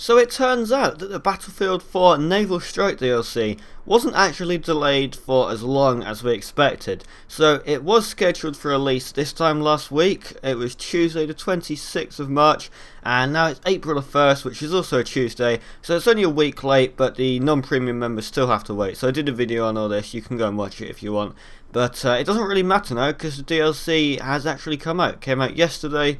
So it turns out that the Battlefield 4 Naval Strike DLC wasn't actually delayed for as long as we expected. So it was scheduled for release this time last week. It was Tuesday the 26th of March, and now it's April the 1st, which is also a Tuesday. So it's only a week late, but the non-premium members still have to wait. So I did a video on all this. You can go and watch it if you want. But it doesn't really matter now because the DLC has actually come out. It came out yesterday.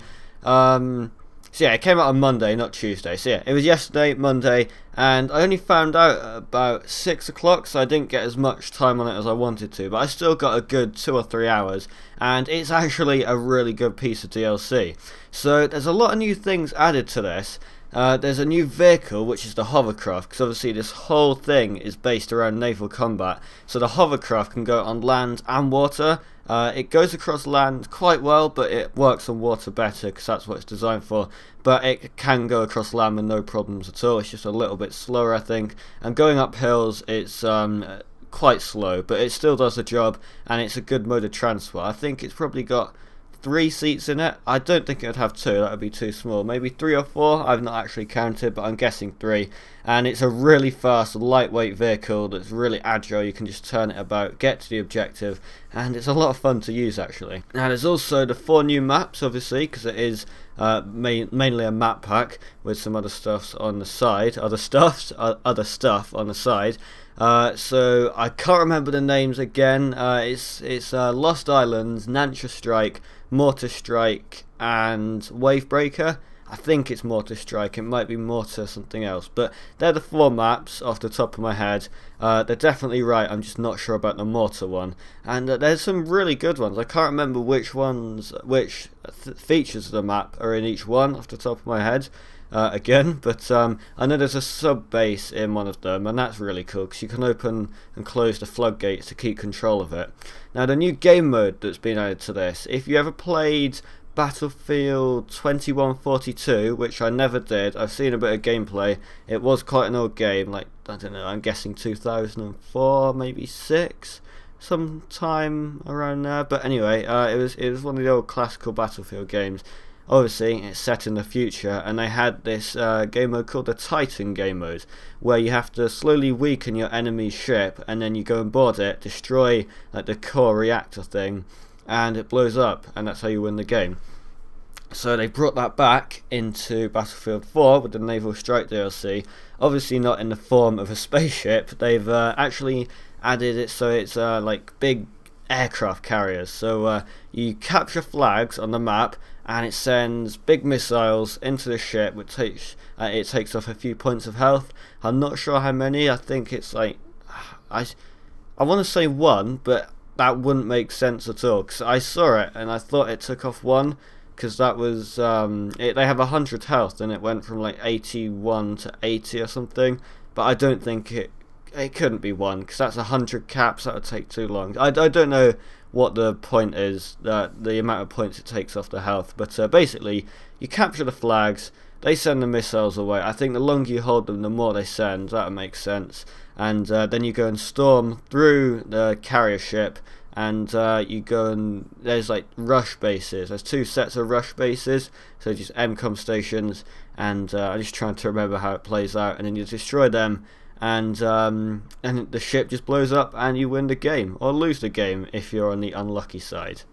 So yeah, it came out on Monday, not Tuesday. So yeah, it was yesterday, Monday, and I only found out at about 6 o'clock, so I didn't get as much time on it as I wanted to, but I still got a good 2 or 3 hours, and it's actually a really good piece of DLC. So there's a lot of new things added to this. There's a new vehicle, which is the hovercraft, because obviously this whole thing is based around naval combat, so the hovercraft can go on land and water. It goes across land quite well, but it works on water better because that's what it's designed for. But it can go across land with no problems at all. It's just a little bit slower, I think. And going up hills, it's quite slow, but it still does the job, and it's a good mode of transport. I think it's probably got 3 seats in it. I don't think it would have 2, that would be too small. Maybe 3 or 4, I've not actually counted, but I'm guessing 3. And it's a really fast, lightweight vehicle that's really agile. You can just turn it about, get to the objective, and it's a lot of fun to use actually. Now there's also the 4 new maps, obviously, because it is mainly a map pack with some other stuffs on the side, other stuff on the side. So I can't remember the names again. It's Lost Islands, Naval Strike, Mortar Strike, and Wavebreaker. I think it's Mortar Strike, it might be Mortar something else, but they're the 4 maps off the top of my head. They're definitely right, I'm just not sure about the Mortar one. And there's some really good ones. I can't remember which features of the map are in each one off the top of my head. Again, but I know there's a sub base in one of them, and that's really cool because you can open and close the floodgates to keep control of it. Now the new game mode that's been added to this, if you ever played Battlefield 2142, which I never did, I've seen a bit of gameplay. It was quite an old game, like, I don't know, I'm guessing 2004, maybe 6, sometime around there. But anyway, it was one of the old classical Battlefield games. Obviously, it's set in the future, and they had this game mode called the Titan game mode, where you have to slowly weaken your enemy's ship, and then you go and board it, destroy like the core reactor thing, and it blows up, and that's how you win the game. So they brought that back into Battlefield 4 with the Naval Strike DLC. Obviously not in the form of a spaceship. They've actually added it so it's like big aircraft carriers. So you capture flags on the map, and it sends big missiles into the ship, which takes off a few points of health. I'm not sure how many. I think it's like I want to say 1, but that wouldn't make sense at all because I saw it and I thought it took off 1 because that was they have 100 health and it went from like 81 to 80 or something. But I don't think it couldn't be 1 because that's 100 caps. That would take too long. I don't know what the point is, the amount of points it takes off the health, but basically you capture the flags, they send the missiles away. I think the longer you hold them, the more they send. That makes sense. And then you go and storm through the carrier ship, and you go and there's like rush bases. There's 2 sets of rush bases, so just MCOM stations, and I'm just trying to remember how it plays out. And then you destroy them, and the ship just blows up, and you win the game or lose the game if you're on the unlucky side.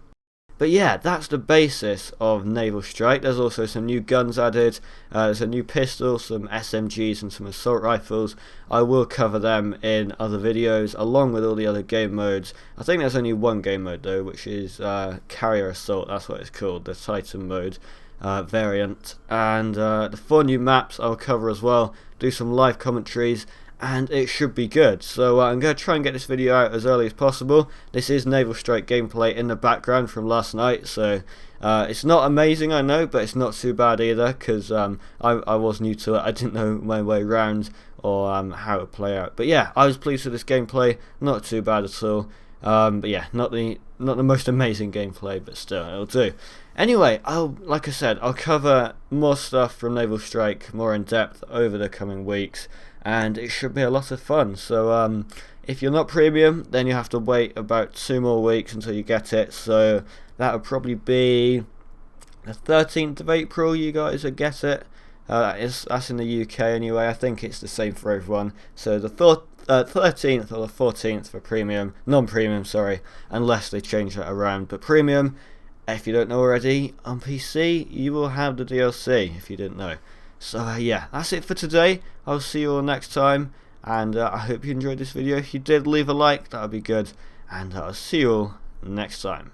But yeah, that's the basis of Naval Strike. There's also some new guns added. There's a new pistol, some SMGs, and some assault rifles. I will cover them in other videos along with all the other game modes. I think there's only 1 game mode though, which is Carrier Assault. That's what it's called, the Titan mode variant. And the 4 new maps I'll cover as well. Do some live commentaries, and it should be good. So I'm going to try and get this video out as early as possible. This is Naval Strike gameplay in the background from last night, so it's not amazing, I know, but it's not too bad either because I was new to it. I didn't know my way around or how it would play out. But yeah, I was pleased with this gameplay. Not too bad at all. But yeah, not the most amazing gameplay, but still, it'll do. Anyway, like I said, I'll cover more stuff from Naval Strike more in depth over the coming weeks, and it should be a lot of fun. So if you're not premium, then you have to wait about 2 more weeks until you get it. So that would probably be the 13th of April you guys would get it. That's in the UK anyway. I think it's the same for everyone. So the 13th or the 14th for premium, non-premium, sorry, unless they change that around. But premium, if you don't know already, on PC you will have the DLC if you didn't know. So yeah, that's it for today. I'll see you all next time, and I hope you enjoyed this video. If you did, leave a like, that would be good, and I'll see you all next time.